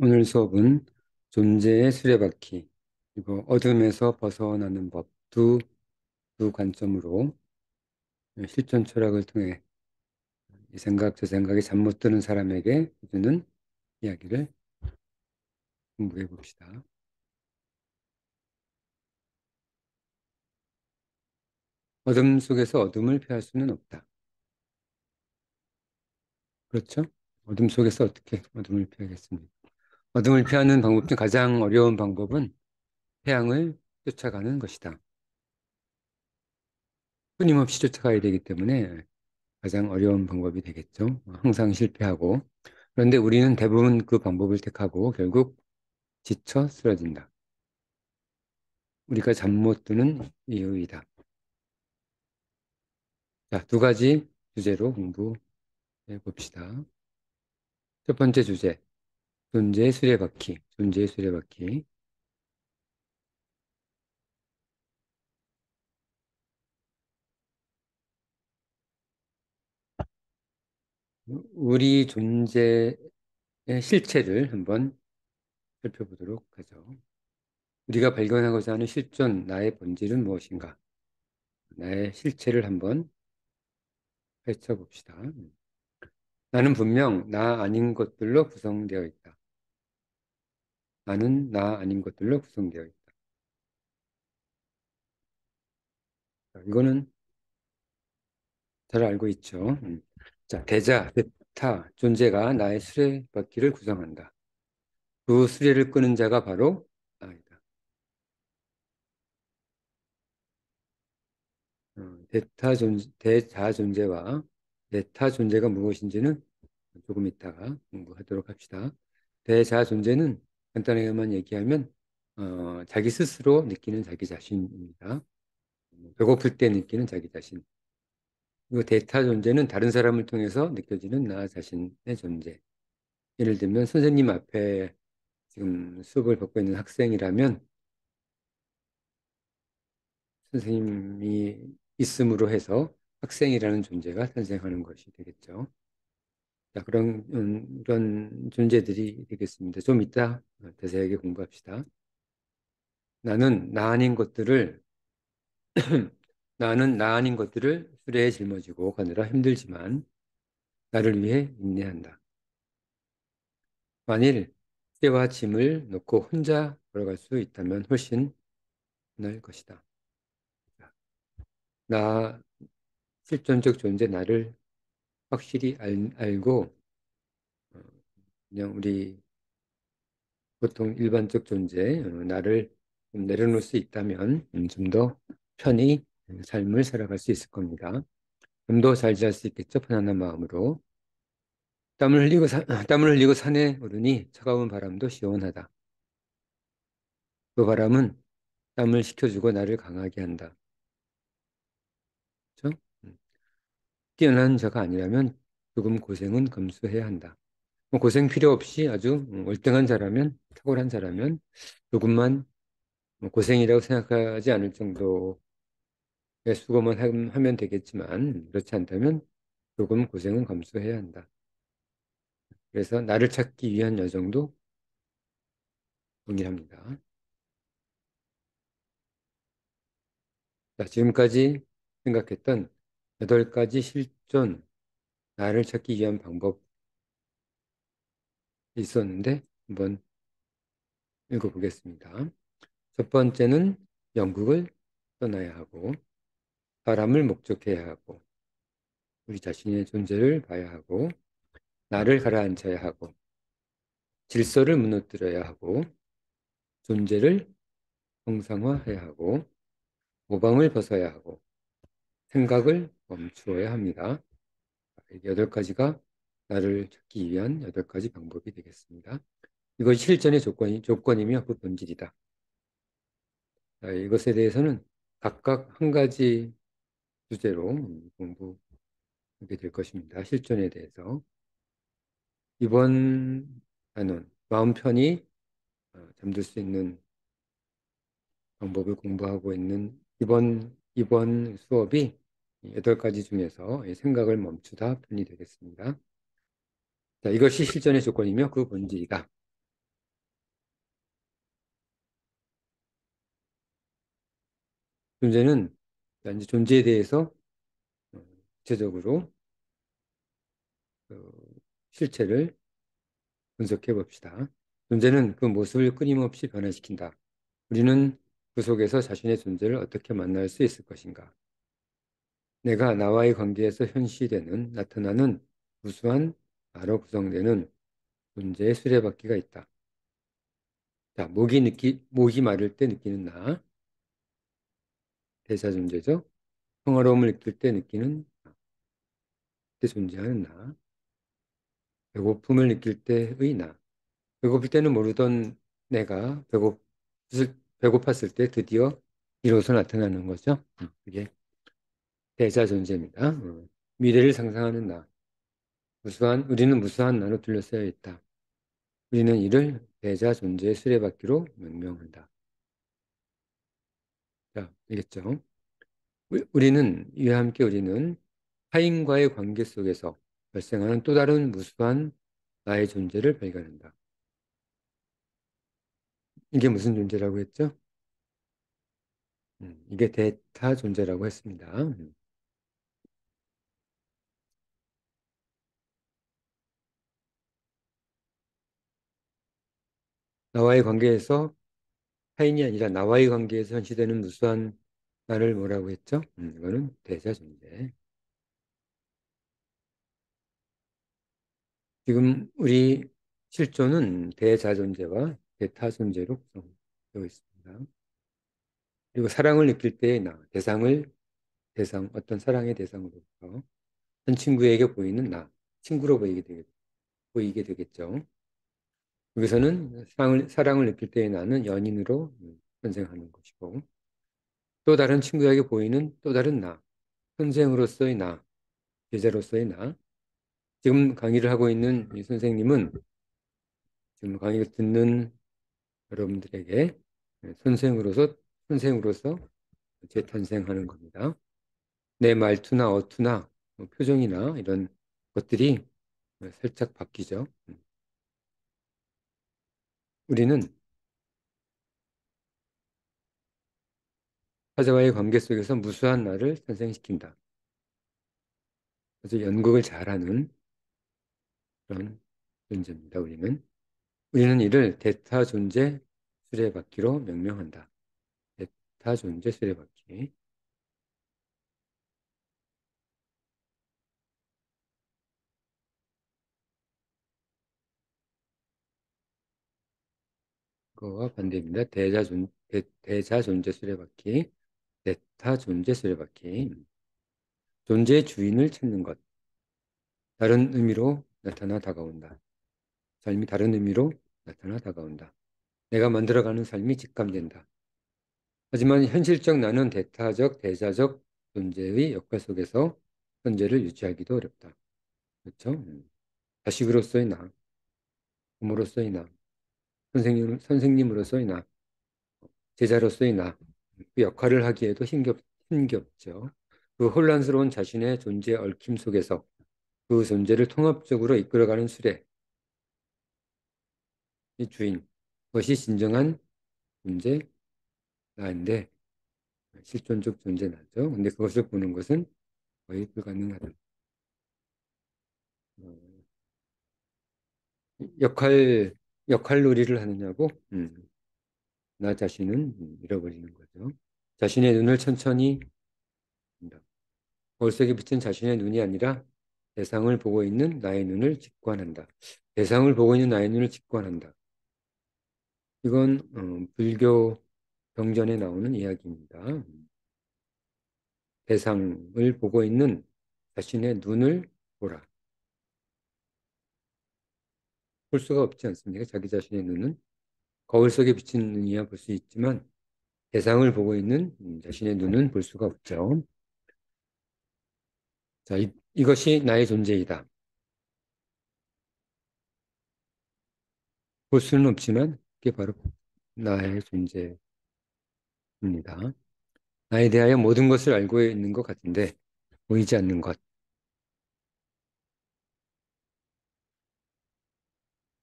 오늘 수업은 존재의 수레바퀴, 그리고 어둠에서 벗어나는 법 두 관점으로 실존 철학을 통해 이 생각 저 생각이 잠 못 드는 사람에게 해주는 이야기를 공부해 봅시다. 어둠 속에서 어둠을 피할 수는 없다. 그렇죠? 어둠 속에서 어떻게 어둠을 피하겠습니까? 어둠을 피하는 방법 중 가장 어려운 방법은 태양을 쫓아가는 것이다. 끊임없이 쫓아가야 되기 때문에 가장 어려운 방법이 되겠죠. 항상 실패하고. 그런데 우리는 대부분 그 방법을 택하고 결국 지쳐 쓰러진다. 우리가 잠 못 드는 이유이다. 자, 두 가지 주제로 공부해 봅시다. 첫 번째 주제, 존재의 수레바퀴. 존재의 수레바퀴. 우리 존재의 실체를 한번 살펴보도록 하죠. 우리가 발견하고자 하는 실존, 나의 본질은 무엇인가? 나의 실체를 한번 펼쳐봅시다. 나는 분명 나 아닌 것들로 구성되어 있다. 나는 나 아닌 것들로 구성되어 있다. 자, 이거는 잘 알고 있죠. 자, 대자, 대타, 존재가 나의 수레바퀴를 구성한다. 그 수레를 끄는 자가 바로 나이다. 대자 존재와 대타 존재가 무엇인지는 조금 이따가 공부하도록 합시다. 대자 존재는 간단하게만 얘기하면 자기 스스로 느끼는 자기 자신입니다. 배고플 때 느끼는 자기 자신. 그리고 대타 존재는 다른 사람을 통해서 느껴지는 나 자신의 존재. 예를 들면 선생님 앞에 지금 수업을 받고 있는 학생이라면 선생님이 있음으로 해서 학생이라는 존재가 탄생하는 것이 되겠죠. 자, 그런 존재들이 되겠습니다. 좀 이따 자세하게 공부합시다. 나는 나 아닌 것들을 나는 나 아닌 것들을 수레에 짊어지고 가느라 힘들지만 나를 위해 인내한다. 만일 때와 짐을 놓고 혼자 걸어갈 수 있다면 훨씬 나을 것이다. 나 실존적 존재 나를 확실히 알고 어, 그냥 우리 보통 일반적 존재 나를 좀 내려놓을 수 있다면 좀 더 편히 삶을 살아갈 수 있을 겁니다. 좀 더 잘 살 수 있겠죠. 편안한 마음으로. 땀을 흘리고 산에 오르니 차가운 바람도 시원하다. 그 바람은 땀을 식혀주고 나를 강하게 한다. 그렇죠? 뛰어난 자가 아니라면 조금 고생은 감수해야 한다. 뭐 고생 필요 없이 아주 월등한 자라면, 탁월한 자라면 조금만 뭐 고생이라고 생각하지 않을 정도의 수고만 하면 되겠지만 그렇지 않다면 조금 고생은 감수해야 한다. 그래서 나를 찾기 위한 여정도 동일합니다. 자, 지금까지 생각했던 8가지 실존, 나를 찾기 위한 방법이 있었는데 한번 읽어보겠습니다. 첫 번째는 영국을 떠나야 하고 사람을 목적해야 하고 우리 자신의 존재를 봐야 하고 나를 가라앉혀야 하고 질서를 무너뜨려야 하고 존재를 정상화해야 하고 모방을 벗어야 하고 생각을 멈추어야 합니다. 이게 8가지가 나를 찾기 위한 8가지 방법이 되겠습니다. 이것이 실전의 조건이며 그 본질이다. 자, 이것에 대해서는 각각 한 가지 주제로 공부하게 될 것입니다. 실존에 대해서. 이번 단원, 마음 편히 잠들 수 있는 방법을 공부하고 있는 이번 수업이 8가지 중에서 생각을 멈추다 편이 되겠습니다. 자, 이것이 실전의 조건이며 그 본질이다. 존재는 이제 존재에 대해서 구체적으로 그 실체를 분석해 봅시다. 존재는 그 모습을 끊임없이 변화시킨다. 우리는 그 속에서 자신의 존재를 어떻게 만날 수 있을 것인가? 내가 나와의 관계에서 현시되는 나타나는 무수한 나로 구성되는 존재의 수레바퀴가 있다. 자, 목이 마를 때 느끼는 나, 대사 존재죠. 평화로움을 느낄 때 느끼는 나, 그때 존재하는 나, 배고픔을 느낄 때의 나. 배고플 때는 모르던 내가 배고팠을 때 드디어 이로써 나타나는 거죠. 그게 대자 존재입니다. 미래를 상상하는 나. 우리는 무수한 나로 둘러싸여 있다. 우리는 이를 대자 존재의 수레바퀴로 명명한다. 자, 알겠죠? 이와 함께 우리는 타인과의 관계 속에서 발생하는 또 다른 무수한 나의 존재를 발견한다. 이게 무슨 존재라고 했죠? 이게 대타 존재라고 했습니다. 나와의 관계에서 타인이 아니라 나와의 관계에서 현시되는 무수한 나를 뭐라고 했죠? 이거는 대자 존재. 지금 우리 실존은 대자 존재와 대타 존재로 구성되어 있습니다. 그리고 사랑을 느낄 때의 나, 어떤 사랑의 대상으로부터 한 친구에게 보이는 나, 친구로 보이게 되겠죠. 여기서는 사랑을 느낄 때의 나는 연인으로 탄생하는 것이고, 또 다른 친구에게 보이는 또 다른 나, 선생으로서의 나, 제자로서의 나. 지금 강의를 하고 있는 이 선생님은 지금 강의를 듣는 여러분들에게 선생으로서 재탄생하는 겁니다. 내 말투나 어투나 표정이나 이런 것들이 살짝 바뀌죠. 우리는 타자와의 관계 속에서 무수한 나를 탄생시킨다. 아주 연극을 잘하는 그런 존재입니다. 우리는 이를 대타 존재 수레바퀴로 명명한다. 대타 존재 수레바퀴. 그거와 반대입니다. 대자 존재 수레바퀴, 대타 존재 수레바퀴. 존재의 주인을 찾는 것. 다른 의미로 나타나 다가온다. 삶이 다른 의미로 나타나 다가온다. 내가 만들어가는 삶이 직감된다. 하지만 현실적 나는 대자적 존재의 역할 속에서 현재를 유지하기도 어렵다. 그렇죠? 자식으로서의 나, 부모로서의 나, 선생님으로서의 나, 제자로서의 나, 그 역할을 하기에도 힘겹죠. 그 혼란스러운 자신의 존재 얽힘 속에서 그 존재를 통합적으로 이끌어가는 수레, 이 주인, 그것이 진정한 존재 나인데 실존적 존재 나죠. 근데 그것을 보는 것은 거의 불가능하다. 어, 역할 역할놀이를 하느냐고 나 자신은 잃어버리는 거죠. 자신의 눈을 천천히 뜬다. 거울 속에 비친 자신의 눈이 아니라 대상을 보고 있는 나의 눈을 직관한다. 대상을 보고 있는 나의 눈을 직관한다. 이건 불교 경전에 나오는 이야기입니다. 대상을 보고 있는 자신의 눈을 보라. 볼 수가 없지 않습니까? 자기 자신의 눈은 거울 속에 비친 눈이야 볼 수 있지만 대상을 보고 있는 자신의 눈은 볼 수가 없죠. 자, 이것이 나의 존재이다. 볼 수는 없지만 그게 바로 나의 존재입니다. 나에 대하여 모든 것을 알고 있는 것 같은데 보이지 않는 것.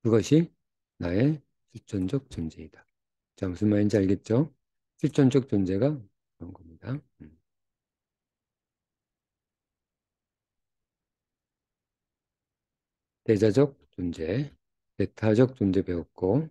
그것이 나의 실존적 존재이다. 자, 무슨 말인지 알겠죠? 실존적 존재가 그런 겁니다. 대자적 존재, 대타적 존재 배웠고,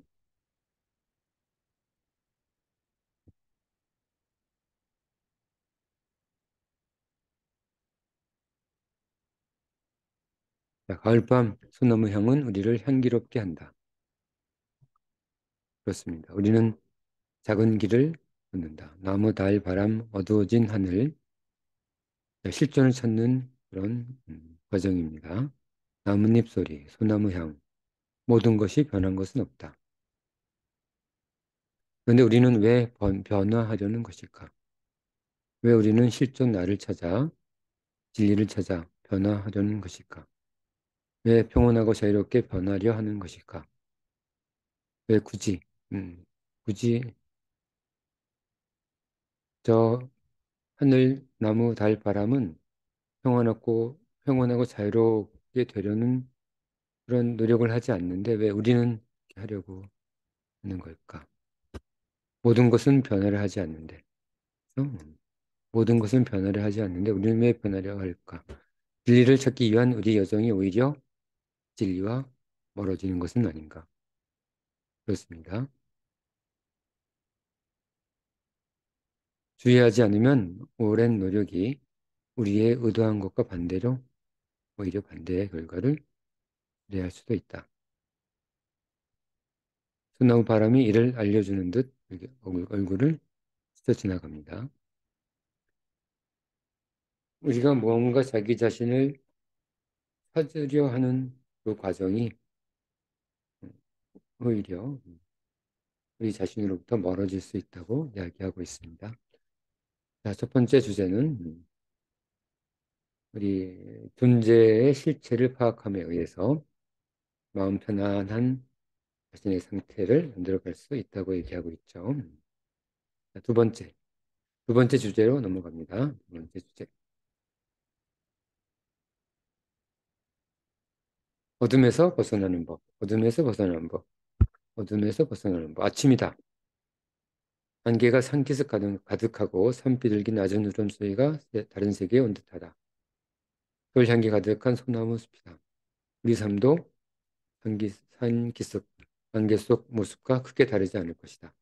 자, 가을밤 소나무 향은 우리를 향기롭게 한다. 그렇습니다. 우리는 작은 길을 걷는다. 나무, 달, 바람, 어두워진 하늘, 자, 실존을 찾는 그런 과정입니다. 나뭇잎 소리, 소나무 향, 모든 것이 변한 것은 없다. 그런데 우리는 왜 변화하려는 것일까? 왜 우리는 실존 나를 찾아 진리를 찾아 변화하려는 것일까? 왜 평온하고 자유롭게 변하려 하는 것일까? 왜 굳이, 음, 굳이 저 하늘, 나무, 달, 바람은 평온하고 자유롭게 되려는 그런 노력을 하지 않는데 왜 우리는 그렇게 하려고 하는 걸까? 모든 것은 변화를 하지 않는데, 그래서 모든 것은 변화를 하지 않는데 우리는 왜 변하려 할까? 진리를 찾기 위한 우리 여정이 오히려 진리와 멀어지는 것은 아닌가? 그렇습니다. 주의하지 않으면 오랜 노력이 우리의 의도한 것과 반대로 오히려 반대의 결과를 초래할 수도 있다. 소나무 바람이 이를 알려주는 듯 이렇게 얼굴을 스쳐 지나갑니다. 우리가 무언가 자기 자신을 찾으려 하는 그 과정이 오히려 우리 자신으로부터 멀어질 수 있다고 이야기하고 있습니다. 자, 첫 번째 주제는 우리 존재의 실체를 파악함에 의해서 마음 편안한 자신의 상태를 만들어갈 수 있다고 얘기하고 있죠. 자, 두 번째 주제로 넘어갑니다. 두 번째 주제. 어둠에서 벗어나는 법, 어둠에서 벗어나는 법, 어둠에서 벗어나는 법. 아침이다. 안개가 산기슭 가득하고 산비둘기 낮은 울음소리가 다른 세계에 온 듯하다. 돌향기 가득한 소나무 숲이다. 우리 삶도 산기슭, 안개 속 모습과 크게 다르지 않을 것이다.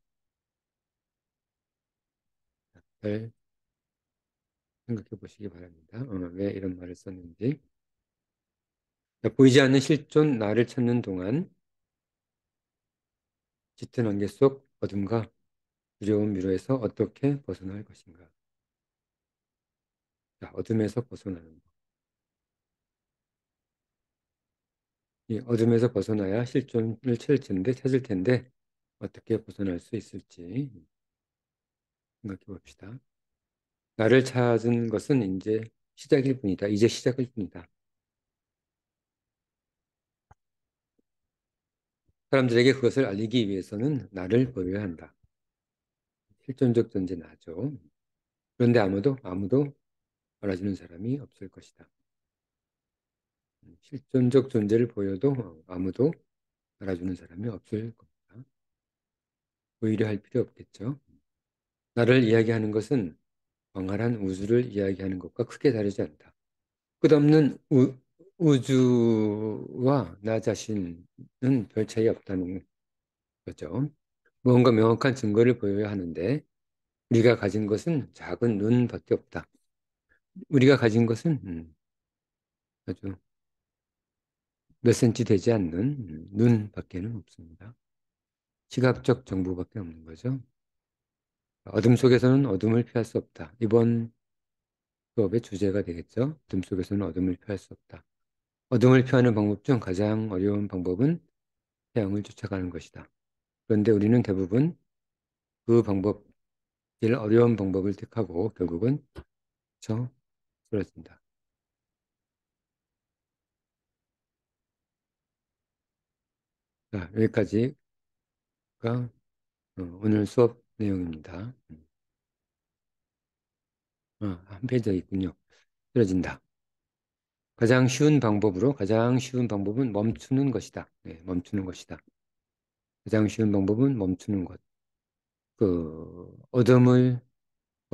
잘 생각해 보시기 바랍니다. 왜 이런 말을 썼는지. 보이지 않는 실존 나를 찾는 동안 짙은 안개 속 어둠과 두려운 미로에서 어떻게 벗어날 것인가. 자, 어둠에서 벗어나는 것. 이 어둠에서 벗어나야 실존을 찾을 텐데 어떻게 벗어날 수 있을지 생각해 봅시다. 나를 찾은 것은 이제 시작일 뿐이다. 이제 시작일 뿐이다. 사람들에게 그것을 알리기 위해서는 나를 보여야 한다. 실존적 존재 나죠. 그런데 아무도 알아주는 사람이 없을 것이다. 실존적 존재를 보여도 아무도 알아주는 사람이 없을 겁니다. 오히려 할 필요 없겠죠. 나를 이야기하는 것은 광활한 우주를 이야기하는 것과 크게 다르지 않다. 끝없는 우주와 나 자신은 별 차이 없다는 거죠. 무언가 명확한 증거를 보여야 하는데 우리가 가진 것은 작은 눈밖에 없다. 우리가 가진 것은 아주 몇 센치 되지 않는 눈밖에는 없습니다. 시각적 정보밖에 없는 거죠. 어둠 속에서는 어둠을 피할 수 없다. 이번 수업의 주제가 되겠죠. 어둠 속에서는 어둠을 피할 수 없다. 어둠을 피하는 방법 중 가장 어려운 방법은 태양을 쫓아가는 것이다. 그런데 우리는 대부분 그 방법, 제일 어려운 방법을 택하고 결국은 저 쓰러진다. 자, 여기까지가 오늘 수업 내용입니다. 한 페이지 더 있군요. 쓰러진다. 가장 쉬운 방법은 멈추는 것이다. 네, 멈추는 것이다. 가장 쉬운 방법은 멈추는 것. 그,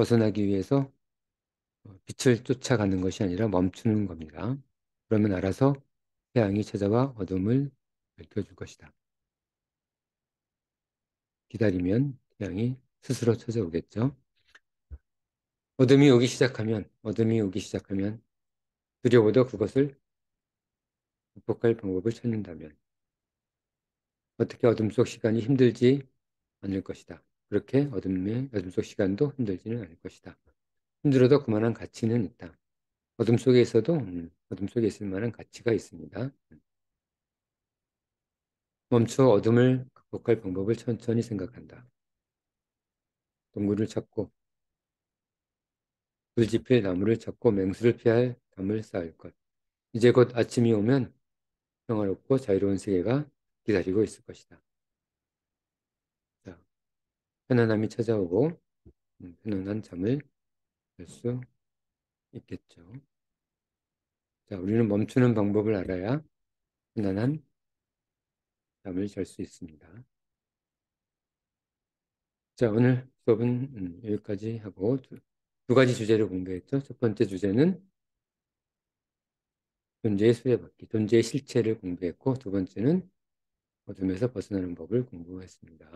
벗어나기 위해서 빛을 쫓아가는 것이 아니라 멈추는 겁니다. 그러면 알아서 태양이 찾아와 어둠을 밝혀줄 것이다. 기다리면 태양이 스스로 찾아오겠죠. 어둠이 오기 시작하면 두려워도 그것을 극복할 방법을 찾는다면 어떻게 어둠 속 시간이 힘들지 않을 것이다. 그렇게 어둠 속 시간도 힘들지는 않을 것이다. 힘들어도 그만한 가치는 있다. 어둠 속에 있어도 어둠 속에 있을 만한 가치가 있습니다. 멈춰 어둠을 극복할 방법을 천천히 생각한다. 동굴을 찾고 불지필 나무를 찾고 맹수를 피할 담을 쌓을 것. 이제 곧 아침이 오면 평화롭고 자유로운 세계가 기다리고 있을 것이다. 자, 편안함이 찾아오고 편안한 잠을 잘 수 있겠죠. 자, 우리는 멈추는 방법을 알아야 편안한 잠을 잘 수 있습니다. 자, 오늘 수업은 여기까지 하고 두 가지 주제를 공부했죠. 첫 번째 주제는 존재의 수레바퀴, 존재의 실체를 공부했고 두 번째는 어둠에서 벗어나는 법을 공부했습니다.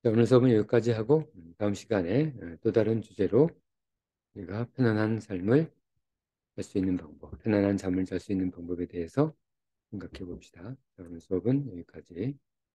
자, 오늘 수업은 여기까지 하고 다음 시간에 또 다른 주제로 우리가 편안한 삶을 잘 수 있는 방법, 편안한 잠을 잘 수 있는 방법에 대해서 생각해 봅시다. 자, 오늘 수업은 여기까지.